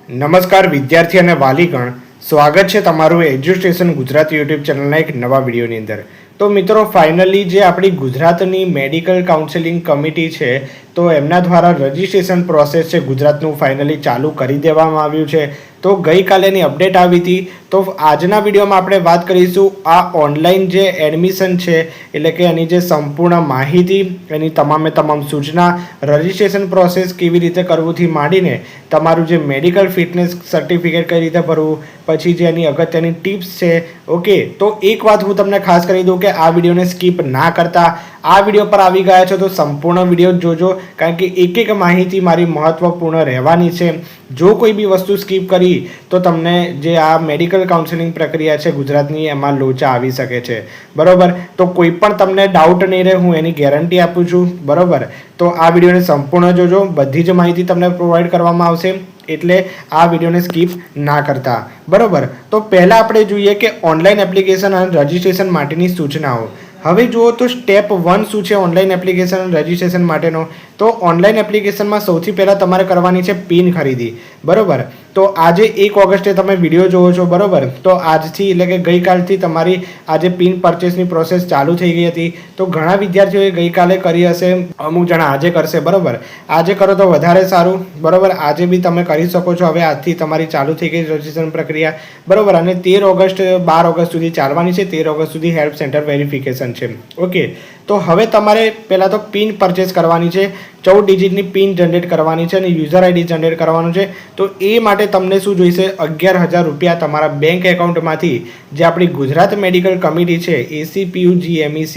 નમસ્કાર વિદ્યાર્થી અને વાલીગણ, સ્વાગત છે તમારું એજ્યુસ્ટેશન ગુજરાત યુટ્યુબ ચેનલના એક નવા વિડીયોની અંદર. તો મિત્રો, ફાઇનલી જે આપણી ગુજરાતની મેડિકલ કાઉન્સેલિંગ કમિટી છે તો એમના દ્વારા રજિસ્ટ્રેશન પ્રોસેસ છે ગુજરાતનું ફાઇનલી ચાલુ કરી દેવામાં આવ્યું છે. તો ગઈકાલેની અપડેટ આવી હતી. તો આજના વિડીયોમાં આપણે વાત કરીશું આ ઓનલાઈન જે એડમિશન છે એટલે કે એની જે સંપૂર્ણ માહિતી, એની તમામે તમામ સૂચના, રજિસ્ટ્રેશન પ્રોસેસ કેવી રીતે કરવુંથી માંડીને તમારું જે મેડિકલ ફિટનેસ સર્ટિફિકેટ કઈ રીતે ભરવું, પછી જે એની અગત્યની ટિપ્સ છે. ઓકે, તો એક વાત હું તમને ખાસ કરી દઉં કે આ વિડીયોને સ્કીપ ના કરતા આ વિડીયો પર આવી ગયા છો તો સંપૂર્ણ વિડીયો જોજો, કારણ કે એક એક માહિતી મારી મહત્વપૂર્ણ રહેવાની છે. જો કોઈ બી વસ્તુ સ્કીપ કરી તો તમને જે આ મેડિકલ કાઉન્સેલિંગ પ્રક્રિયા છે ગુજરાતની એમાં લોચા આવી શકે છે. બરોબર, તો કોઈ પણ તમને ડાઉટ નહીં રહે, હું એની ગેરંટી આપું છું. બરોબર, તો આ વિડીયોને સંપૂર્ણ જોજો, બધી જ માહિતી તમને પ્રોવાઈડ કરવામાં આવશે, એટલે આ વિડીયોને સ્કીપ ના કરતા. બરોબર, તો પહેલાં આપણે જોઈએ કે ઓનલાઈન એપ્લિકેશન અને રજિસ્ટ્રેશન માટેની સૂચનાઓ. હવે જુઓ તો સ્ટેપ 1 શું છે ઓનલાઈન એપ્લિકેશન અને રજિસ્ટ્રેશન માટેનો. તો ઓનલાઈન એપ્લિકેશનમાં સૌથી પહેલાં તમારે કરવાની છે પિન ખરીદી. બરોબર, તો આજે 1 ઓગસ્ટે તમે વિડીયો જોવો છો. બરોબર, તો આજથી એટલે કે ગઈકાલથી તમારી આજે પિન પરચેસની પ્રોસેસ ચાલુ થઈ ગઈ હતી. તો ઘણા વિદ્યાર્થીઓએ ગઈકાલે કરી હશે, અમુક જણા આજે કરશે. બરોબર, આજે કરો તો વધારે સારું. બરોબર, આજે બી તમે કરી શકો છો. હવે આજથી તમારી ચાલુ થઈ ગઈ રજિસ્ટ્રેશન પ્રક્રિયા. બરોબર, અને 13 ઓગસ્ટ 12 ઓગસ્ટ સુધી ચાલવાની છે. 13 ઓગસ્ટ સુધી હેલ્પ સેન્ટર વેરિફિકેશન છે. ઓકે, તો હવે તમારે પહેલાં તો પિન પરચેસ કરવાની છે. 14 ડિજિટની પિન જનરેટ કરવાની છે અને યુઝર આઈડી જનરેટ કરવાનું છે. તો એ માટે તમને શું જોઈશે? 11,000 રૂપિયા તમારા બેંક એકાઉન્ટમાંથી જે આપણી ગુજરાત મેડિકલ કમિટી છે ACPUGMEC,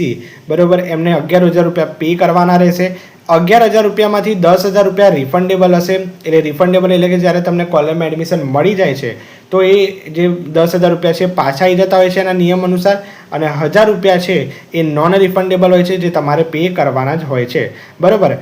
બરોબર, એમને 11,000 રૂપિયા પે કરવાના રહેશે. 11,000 રૂપિયામાંથી 10,000 રૂપિયા રિફંડેબલ હશે. એટલે રિફંડેબલ એટલે કે જ્યારે તમને કોલેજમાં એડમિશન મળી જાય છે તો એ જે 10,000 રૂપિયા છે પાછા આવી જતા હોય છે એના નિયમ અનુસાર, અને 1,000 રૂપિયા છે એ નોન રિફંડેબલ હોય છે, જે તમારે પે કરવાના જ હોય છે. બરાબર,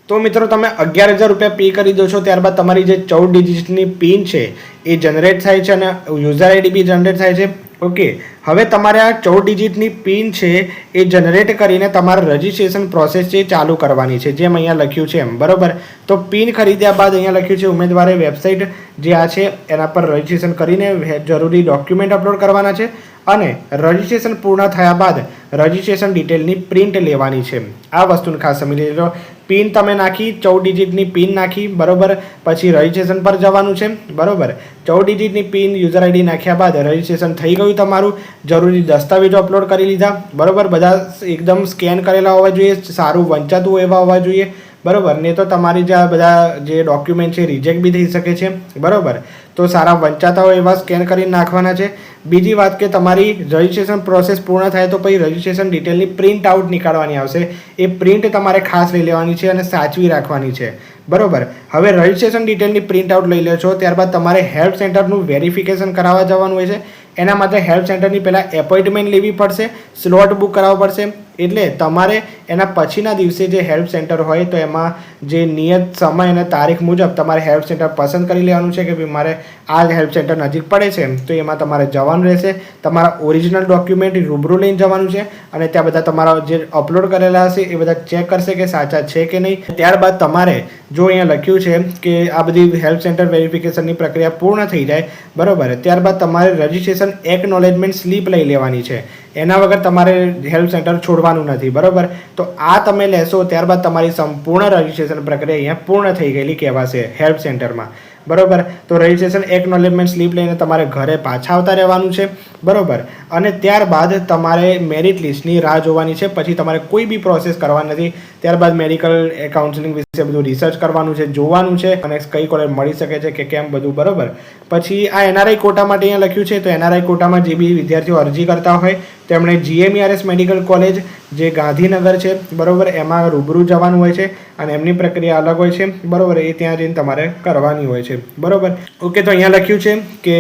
તો મિત્રો તમે 11,000 રૂપિયા પે કરી દો છો, ત્યારબાદ તમારી જે 14 ડિજિટની પિન છે એ જનરેટ થાય છે અને યુઝર આઈડી બી જનરેટ થાય છે. ઓકે, હવે તમારે આ 14 ડિજિટની પિન છે એ જનરેટ કરીને તમારે રજિસ્ટ્રેશન પ્રોસેસ છે ચાલુ કરવાની છે, જેમ અહીંયા લખ્યું છે એમ. બરાબર, તો પિન ખરીદ્યા બાદ અહીંયા લખ્યું છે ઉમેદવારે વેબસાઇટ જે આ છે એના પર રજિસ્ટ્રેશન કરીને જરૂરી ડોક્યુમેન્ટ અપલોડ કરવાના છે અને રજિસ્ટ્રેશન પૂર્ણ થયા બાદ રજિસ્ટ્રેશન ડિટેલની પ્રિન્ટ લેવાની છે. આ વસ્તુને ખાસ સમજી લેજો. પિન તમે નાખી, 14 ડિજિટની પિન નાખી, બરોબર, પછી રજિસ્ટ્રેશન પર જવાનું છે. બરોબર, 14 ડિજિટની પિન યુઝર આઈડી નાખ્યા બાદ રજિસ્ટ્રેશન થઈ ગયું તમારું. જરૂરી દસ્તાવેજો અપલોડ કરી લીધા. બરોબર, બધા એકદમ સ્કેન કરેલા હોવા જોઈએ, સારું વંચાતું એવા હોવા જોઈએ. બરોબર, ને તો તમારી જે આ બધા જે ડોક્યુમેન્ટ છે રિજેક્ટ બી થઈ શકે છે. બરોબર, તો સારા વંચાતા હોય એવા સ્કેન કરીને નાખવાના છે. બીજી વાત કે તમારી રજિસ્ટ્રેશન પ્રોસેસ પૂર્ણ થાય તો પછી રજિસ્ટ્રેશન ડિટેલની પ્રિન્ટ આઉટ નીકાળવાની આવશે. એ પ્રિન્ટ તમારે ખાસ લઈ લેવાની છે અને સાચવી રાખવાની છે. બરોબર, હવે રજિસ્ટ્રેશન ડિટેલની પ્રિન્ટ આઉટ લઈ લો છો, ત્યારબાદ તમારે હેલ્પ સેન્ટરનું વેરિફિકેશન કરાવવા જવાનું હોય છે. એના માટે હેલ્પ સેન્ટરની પહેલાં એપોઇન્ટમેન્ટ લેવી પડશે, સ્લોટ બુક કરાવવું પડશે. એટલે તમારે એના પછીના દિવસે જે હેલ્પ સેન્ટર હોય તો એમાં જે નિયત સમય અને તારીખ મુજબ તમારે હેલ્પ સેન્ટર પસંદ કરી લેવાનું છે કે ભાઈ મારે આ હેલ્પ સેન્ટર નજીક પડે છે, તો એમાં તમારે જવાનું રહેશે. તમારા ઓરિજિનલ ડોક્યુમેન્ટ રૂબરૂ લઈને જવાનું છે અને ત્યાં બધા તમારા જે અપલોડ કરેલા હશે એ બધા ચેક કરશે કે સાચા છે કે નહીં. ત્યારબાદ તમારે જો અહીંયા લખ્યું છે કે આ બધી હેલ્પ સેન્ટર વેરિફિકેશનની પ્રક્રિયા પૂર્ણ થઈ જાય, બરાબર, ત્યારબાદ તમારે રજિસ્ટ્રેશન એકનોલેજમેન્ટ સ્લીપ લઈ લેવાની છે. એના વગર તમારે હેલ્પ સેન્ટર છોડવાનું નથી. બરાબર, તો આ તમે લેશો ત્યારબાદ તમારી સંપૂર્ણ રજિસ્ટ્રેશન પ્રક્રિયા અહીંયા પૂર્ણ થઈ ગયેલી કહેવાશે હેલ્પ સેન્ટરમાં. બરાબર, તો રજિસ્ટ્રેશન એકનોલેજમેન્ટ સ્લીપ લઈને તમારે ઘરે પાછા આવતા રહેવાનું છે. બરાબર, અને ત્યારબાદ તમારે મેરિટ લિસ્ટની રાહ જોવાની છે. પછી તમારે કોઈ બી પ્રોસેસ કરવાની નથી. ત્યારબાદ મેડિકલ કાઉન્સેલિંગ વિશે બધું રિસર્ચ કરવાનું છે, જોવાનું છે અને કઈ કોલેજ મળી શકે છે કે કેમ બધું. બરાબર, પછી આ NRI કોટા માટે અહીંયા લખ્યું છે. તો NRI કોટામાં જે બી વિદ્યાર્થીઓ અરજી કરતા હોય તેમણે GMERS મેડિકલ કોલેજ જે ગાંધીનગર છે, બરાબર, એમાં રૂબરૂ જવાનું હોય છે અને એમની પ્રક્રિયા અલગ હોય છે. બરાબર, એ ત્યાં જઈને તમારે કરવાની હોય છે. બરાબર, ઓકે, તો અહીંયા લખ્યું છે કે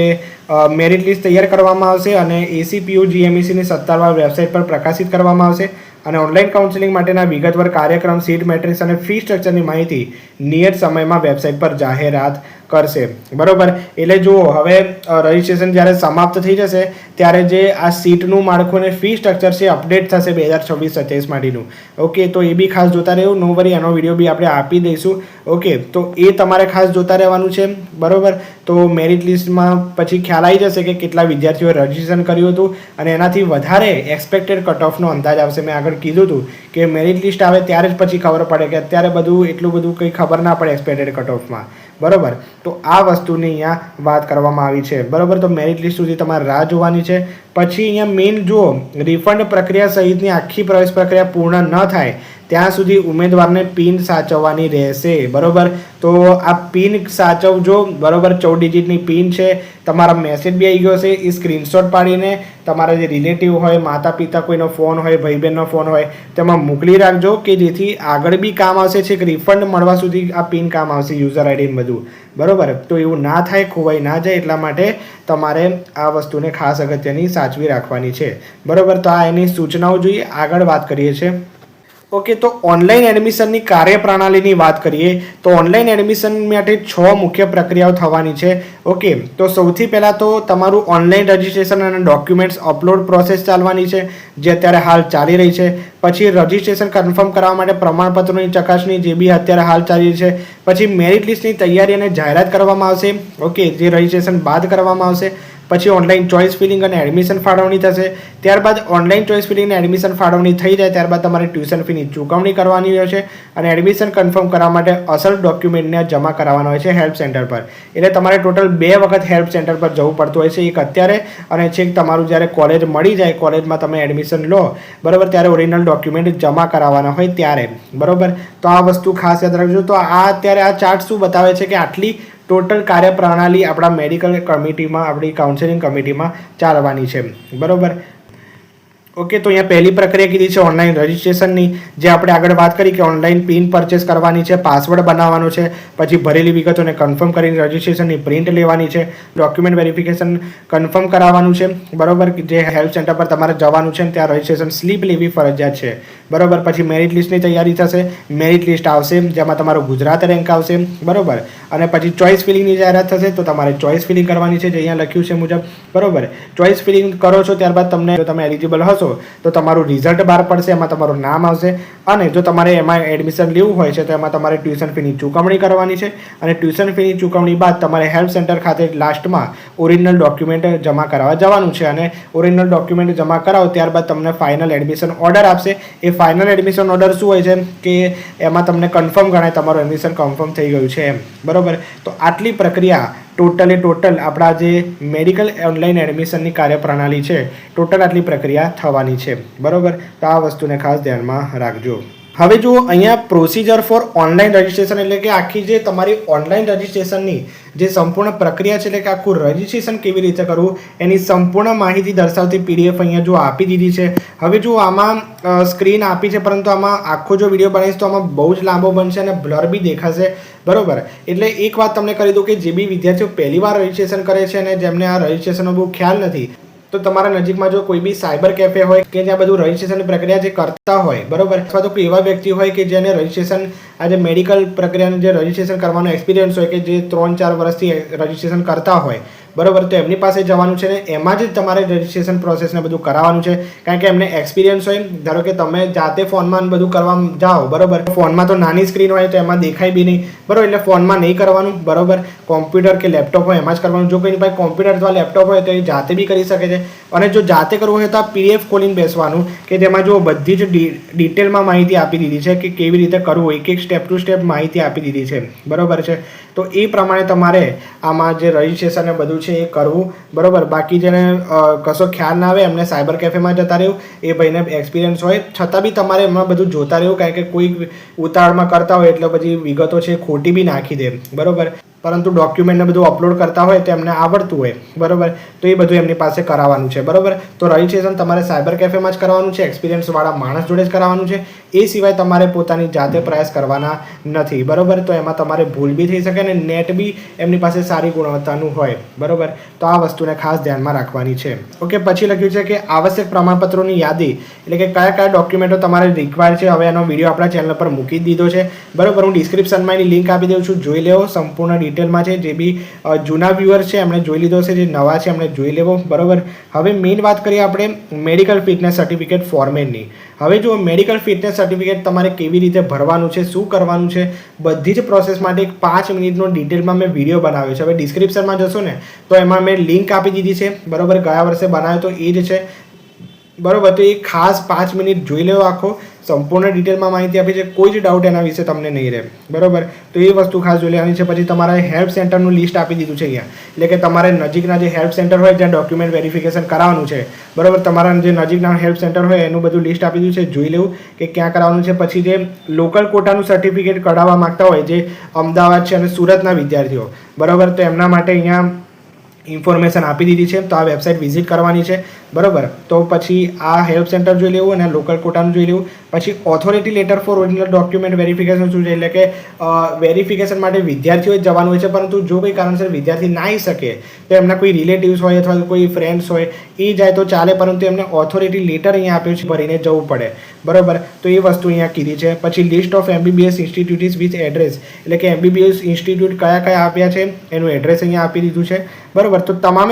મેરિટ લિસ્ટ તૈયાર કરવામાં આવશે અને ACPUGMECની સત્તાવાર વેબસાઇટ પર પ્રકાશિત કરવામાં આવશે અને ઓનલાઈન કાઉન્સેલિંગ માટેના વિગતવાર કાર્યક્રમ, સીટ મેટ્રિક્સ અને ફી સ્ટ્રક્ચરની માહિતી નિયત સમયમાં વેબસાઇટ પર જાહેરાત કરશે. બરોબર, એટલે જુઓ હવે રજિસ્ટ્રેશન જ્યારે સમાપ્ત થઈ જશે ત્યારે જે આ સીટનું માળખું અને ફી સ્ટ્રક્ચર છે અપડેટ થશે 2026-27 માટેનું. ઓકે, તો એ બી ખાસ જોતા રહેવું. નો વરી, એનો વિડીયો બી આપણે આપી દઈશું. ઓકે, તો એ તમારે ખાસ જોતા રહેવાનું છે. બરોબર, તો મેરિટ લિસ્ટમાં પછી ખ્યાલ આવી જશે કે કેટલા વિદ્યાર્થીઓએ રજિસ્ટ્રેશન કર્યું હતું અને એનાથી વધારે એક્સપેક્ટેડ કટ ઓફનો અંદાજ આવશે. મેં આગળ કીધું હતું કે મેરિટ લિસ્ટ આવે ત્યારે જ પછી ખબર પડે, કે અત્યારે બધું એટલું બધું કંઈ ખબર ના પડે એક્સપેક્ટેડ કટ ઓફમાં. બરોબર, તો આ વસ્તુની અહીંયા વાત કરવામાં આવી છે. બરોબર, તો મેરિટ લિસ્ટ સુધી તમારે રાહ જોવાની છે. પછી અહીંયા મેઇન જુઓ, રિફંડ પ્રક્રિયા સહિતની આખી પ્રવેશ પ્રક્રિયા પૂર્ણ ન થાય ત્યાં સુધી ઉમેદવારને પિન સાચવવાની રહેશે. બરોબર, તો આ પિન સાચવજો. બરોબર, 14 ડિજિટની પિન છે. તમારા મેસેજ બી આવી ગયો છે, એ સ્ક્રીનશોટ પાડીને તમારા જે રિલેટિવ હોય, માતા પિતા કોઈનો ફોન હોય, ભાઈ બહેનનો ફોન હોય, તેમાં મોકલી રાખજો, કે જેથી આગળ બી કામ આવશે. છે કે રિફંડ મળવા સુધી આ પિન કામ આવશે, યુઝર આઈડી બધું. બરોબર, તો એવું ના થાય, ખોવાઈ ના જાય, એટલા માટે તમારે આ વસ્તુને ખાસ અગત્યની સાચવી રાખવાની છે. બરોબર, તો આ એની સૂચનાઓ જોઈએ. આગળ વાત કરીએ છીએ. ઓકે, તો ઓનલાઈન એડમિશનની કાર્યપ્રણાલીની વાત કરીએ તો ઓનલાઈન એડમિશન માટે 6 મુખ્ય પ્રક્રિયાઓ થવાની છે. ઓકે, તો સૌથી પહેલાં તો તમારું ઓનલાઈન રજિસ્ટ્રેશન અને ડોક્યુમેન્ટ્સ અપલોડ પ્રોસેસ ચાલવાની છે, જે અત્યારે હાલ ચાલી રહી છે. પછી રજિસ્ટ્રેશન કન્ફર્મ કરવા માટે પ્રમાણપત્રોની ચકાસણી, જે બી અત્યારે હાલ ચાલી રહી છે. પછી મેરિટ લિસ્ટની તૈયારી અને જાહેરાત કરવામાં આવશે. ઓકે, જે રજિસ્ટ્રેશન બાદ કરવામાં આવશે. પછી ઓનલાઈન ચોઇસ ફિલિંગ અને એડમિશન ફાળવણી થશે. ત્યારબાદ ઓનલાઈન ચોઇસ ફિલિંગ અને એડમિશન ફાળવણી થઈ જાય ત્યારબાદ તમારે ટ્યુશન ફીની ચૂકવણી કરવાની હોય છે અને એડમિશન કન્ફર્મ કરવા માટે અસલ ડોક્યુમેન્ટને જમા કરાવવાના હોય છે હેલ્પ સેન્ટર પર. એટલે તમારે ટોટલ 2 વખત હેલ્પ સેન્ટર પર જવું પડતું હોય છે, એક અત્યારે અને છેક તમારું જ્યારે કોલેજ મળી જાય, કોલેજમાં તમે એડમિશન લો, બરાબર, ત્યારે ઓરિજિનલ ડોક્યુમેન્ટ જમા કરાવવાના હોય ત્યારે. બરાબર, તો આ વસ્તુ ખાસ યાદ રાખજો. તો આ અત્યારે આ ચાર્ટ શું બતાવે છે કે આટલી ટોટલ કાર્યપ્રણાલી આપણા મેડિકલ કમિટીમાં, આપણી કાઉન્સેલિંગ કમિટીમાં ચાલવાની છે. બરાબર, ઓકે, તો અહીંયા પહેલી પ્રક્રિયા કીધી છે ઓનલાઈન રજિસ્ટ્રેશનની, જે આપણે આગળ વાત કરી કે ઓનલાઈન પિન પરચેસ કરવાની છે, પાસવર્ડ બનાવવાનો છે, પછી ભરેલી વિગતોને કન્ફર્મ કરીને રજિસ્ટ્રેશનની પ્રિન્ટ લેવાની છે, ડોક્યુમેન્ટ વેરિફિકેશન કન્ફર્મ કરાવવાનું છે. બરાબર, જે હેલ્પ સેન્ટર પર તમારે જવાનું છે ત્યાં રજિસ્ટ્રેશન સ્લીપ લેવી ફરજિયાત છે. બરાબર, પછી મેરિટ લિસ્ટની તૈયારી થશે. મેરિટ લિસ્ટ આવશે જેમાં તમારો ગુજરાત રેન્ક આવશે. બરાબર, અને પછી ચોઇસ ફિલિંગની જાહેરાત થશે, તો તમારે ચોઇસ ફિલિંગ કરવાની છે, જે અહીંયા લખ્યું છે મુજબ. બરાબર, ચોઇસ ફિલિંગ કરો છો ત્યારબાદ તમને, જો તમે એલિજિબલ હશો તો તમારું રિઝલ્ટ બહાર પડશે, એમાં તમારું નામ આવશે. અને જો તમારે એમાં એડમિશન લેવું હોય છે તો એમાં તમારે ટ્યુશન ફીની ચૂકવણી કરવાની છે અને ટ્યુશન ફીની ચૂકવણી બાદ તમારે હેલ્પ સેન્ટર ખાતે લાસ્ટમાં ઓરિજિનલ ડોક્યુમેન્ટ જમા કરાવવા જવાનું છે અને ઓરિજિનલ ડોક્યુમેન્ટ જમા કરાવો ત્યારબાદ તમને ફાઇનલ એડમિશન ઓર્ડર આપશે. એ ફાઇનલ એડમિશન ઓર્ડર શું હોય છે કે એમાં તમને કન્ફર્મ ગણાય તમારું એડમિશન કન્ફર્મ થઈ ગયું છે એમ. બરાબર, તો આટલી પ્રક્રિયા ટોટલ આપણા જે મેડિકલ ઓનલાઈન એડમિશનની કાર્યપ્રણાલી છે, ટોટલ આટલી પ્રક્રિયા થવાની છે. બરાબર, તો આ વસ્તુને ખાસ ધ્યાનમાં રાખજો. હવે જુઓ, અહીંયા પ્રોસિજર ફોર ઓનલાઈન રજિસ્ટ્રેશન, એટલે કે આખી જે તમારી ઓનલાઈન રજિસ્ટ્રેશનની જે સંપૂર્ણ પ્રક્રિયા છે, એટલે કે આખું રજિસ્ટ્રેશન કેવી રીતે કરવું એની સંપૂર્ણ માહિતી દર્શાવતી PDF અહીંયા જો આપી દીધી છે. હવે જો આમાં સ્ક્રીન આપી છે, પરંતુ આમાં આખો જો વિડીયો બનાવીશ તો આમાં બહુ જ લાંબો બનશે અને બ્લર બી દેખાશે. બરાબર, એટલે એક વાત તમને કરી દઉં કે જે બી વિદ્યાર્થીઓ પહેલી વાર રજિસ્ટ્રેશન કરે છે અને જેમને આ રજિસ્ટ્રેશનનો બહુ ખ્યાલ નથી, તો તમારા નજીકમાં જો કોઈ બી સાયબર કેફે હોય કે જ્યાં બધું રજિસ્ટ્રેશનની પ્રક્રિયા જે કરતા હોય, બરાબર, અથવા તો કોઈ એવા વ્યક્તિ હોય કે જેને રજિસ્ટ્રેશન, આ જે મેડિકલ પ્રક્રિયાનું જે રજિસ્ટ્રેશન કરવાનો એક્સપિરિયન્સ હોય, કે જે 3-4 વર્ષથી રજિસ્ટ્રેશન કરતા હોય, બરાબર, તો એમની પાસે જવાનું છે ને એમાં જ તમારે રજિસ્ટ્રેશન પ્રોસેસને બધું કરાવવાનું છે, કારણ કે એમને એક્સપિરિયન્સ હોય. ધારો કે તમે જાતે ફોનમાં બધું કરવા જાઓ, બરાબર, ફોનમાં તો નાની સ્ક્રીન હોય તો એમાં દેખાય બી નહીં, બરાબર, એટલે ફોનમાં નહીં કરવાનું. બરાબર, કોમ્પ્યુટર કે લેપટોપ હોય એમાં જ કરવાનું. જો કોઈની પાસે કોમ્પ્યુટર અથવા લેપટોપ હોય તો એ જાતે બી કરી શકે છે. અને જો જાતે કરવું હોય તો આ PDF ખોલીને બેસવાનું, કે જેમાં જો બધી જ ડિટેલમાં માહિતી આપી દીધી છે કે કેવી રીતે કરવું, એક સ્ટેપ ટુ સ્ટેપ માહિતી આપી દીધી છે. બરાબર છે, તો એ પ્રમાણે તમારે આમાં જે રજિસ્ટ્રેશન ને બધું છે એ કરવું. બરાબર, બાકી જેને કશો ખ્યાલ ના આવે એમને સાયબર કેફેમાં જતા રહેવું, એ ભાઈને એક્સપિરિયન્સ હોય છતાં બી તમારે એમાં બધું જોતા રહેવું, કારણ કે કોઈ ઉતાવળમાં કરતા હોય એટલે બધી વિગતો છે ખોટી બી નાખી દે. બરાબર, પરંતુ ડોક્યુમેન્ટને બધું અપલોડ કરતા હોય તો એમને આવડતું હોય, બરાબર, તો એ બધું એમની પાસે કરાવવાનું છે. બરાબર, તો રજિસ્ટ્રેશન તમારે સાયબર કેફેમાં જ કરવાનું છે, એક્સપિરિયન્સવાળા માણસ જોડે જ કરાવવાનું છે. એ સિવાય તમારે પોતાની જાતે પ્રયાસ કરવાના નથી. બરાબર, તો એમાં તમારે ભૂલ બી થઈ શકે અને નેટ બી એમની પાસે સારી ગુણવત્તાનું હોય. બરાબર, તો આ વસ્તુને ખાસ ધ્યાનમાં રાખવાની છે. ઓકે, પછી લખ્યું છે કે આવશ્યક પ્રમાણપત્રોની યાદી, એટલે કે કયા કયા ડોક્યુમેન્ટો તમારે રિક્વાયર છે. હવે એનો વિડીયો આપણા ચેનલ પર મૂકી દીધો છે. બરાબર, હું ડિસ્ક્રિપ્શનમાં એની લિંક આપી દઉં છું, જોઈ લેવો સંપૂર્ણ ડિટેલમાં છે. જે બી જૂના વ્યુઅર છે એમણે જોઈ લીધો છે, જે નવા છે એમણે જોઈ લેવો. બરાબર. હવે મેઇન વાત કરીએ આપણે મેડિકલ ફિટનેસ સર્ટિફિકેટ ફોર્મેટની. હવે જો મેડિકલ ફિટનેસ સર્ટિફિકેટ તમારે કેવી રીતે ભરવાનું છે, શું કરવાનું છે, બધી જ પ્રોસેસ માટે એક 5 મિનિટનો ડિટેલમાં મેં વિડીયો બનાવ્યો છે. હવે ડિસ્ક્રિપ્શનમાં જશો ને તો એમાં મેં લિંક આપી દીધી છે. બરાબર. ગયા વર્ષે બનાવ્યો તો એ જ છે. બરાબર. તો એ ખાસ 5 મિનિટ જોઈ લેવો, આખો સંપૂર્ણ ડિટેલમાં માહિતી આપી છે. કોઈ જ ડાઉટ એના વિશે તમને નહીં રહે. બરાબર. તો એ વસ્તુ ખાસ જોઈ લેવાની છે. પછી તમારે હેલ્પ સેન્ટરનું લિસ્ટ આપી દીધું છે અહીંયા. એટલે કે તમારે નજીકના જે હેલ્પ સેન્ટર હોય જ્યાં ડોક્યુમેન્ટ વેરિફિકેશન કરાવવાનું છે. બરાબર. તમારા જે નજીકના હેલ્પ સેન્ટર હોય એનું બધું લિસ્ટ આપી દીધું છે. જોઈ લેવું કે ક્યાં કરાવવાનું છે. પછી જે લોકલ કોટાનું સર્ટિફિકેટ કઢાવવા માંગતા હોય, જે અમદાવાદ છે અને સુરતના વિદ્યાર્થીઓ, બરાબર, તો એમના માટે અહીંયા ઇન્ફોર્મેશન આપી દીધી છે. તો આ વેબસાઇટ વિઝિટ કરવાની છે. બરાબર. તો પછી આ હેલ્પ સેન્ટર જોઈ લેવું અને લોકલ કોટાનું જોઈ લેવું. પછી authority letter four original document verification શું છે, એટલે કે વેરિફિકેશન માટે વિદ્યાર્થીઓ જ જવાનું હોય છે. પરંતુ જો કોઈ કારણસર વિદ્યાર્થી ના આવી શકે તો એમના કોઈ રિલેટિવ્સ હોય અથવા કોઈ ફ્રેન્ડ્સ હોય એ જાય તો ચાલે, પરંતુ એમને ઓથોરિટી લેટર અહીંયા આપ્યું છે, ભરીને જવું પડે. બરાબર. તો એ વસ્તુ અહીંયા કીધી છે. પછી list of MBBS institutes with address, એટલે કે MBBS ઇન્સ્ટિટ્યૂટ કયા કયા આપ્યા છે એનું એડ્રેસ અહીંયા આપી દીધું છે. બરાબર. તો તમામ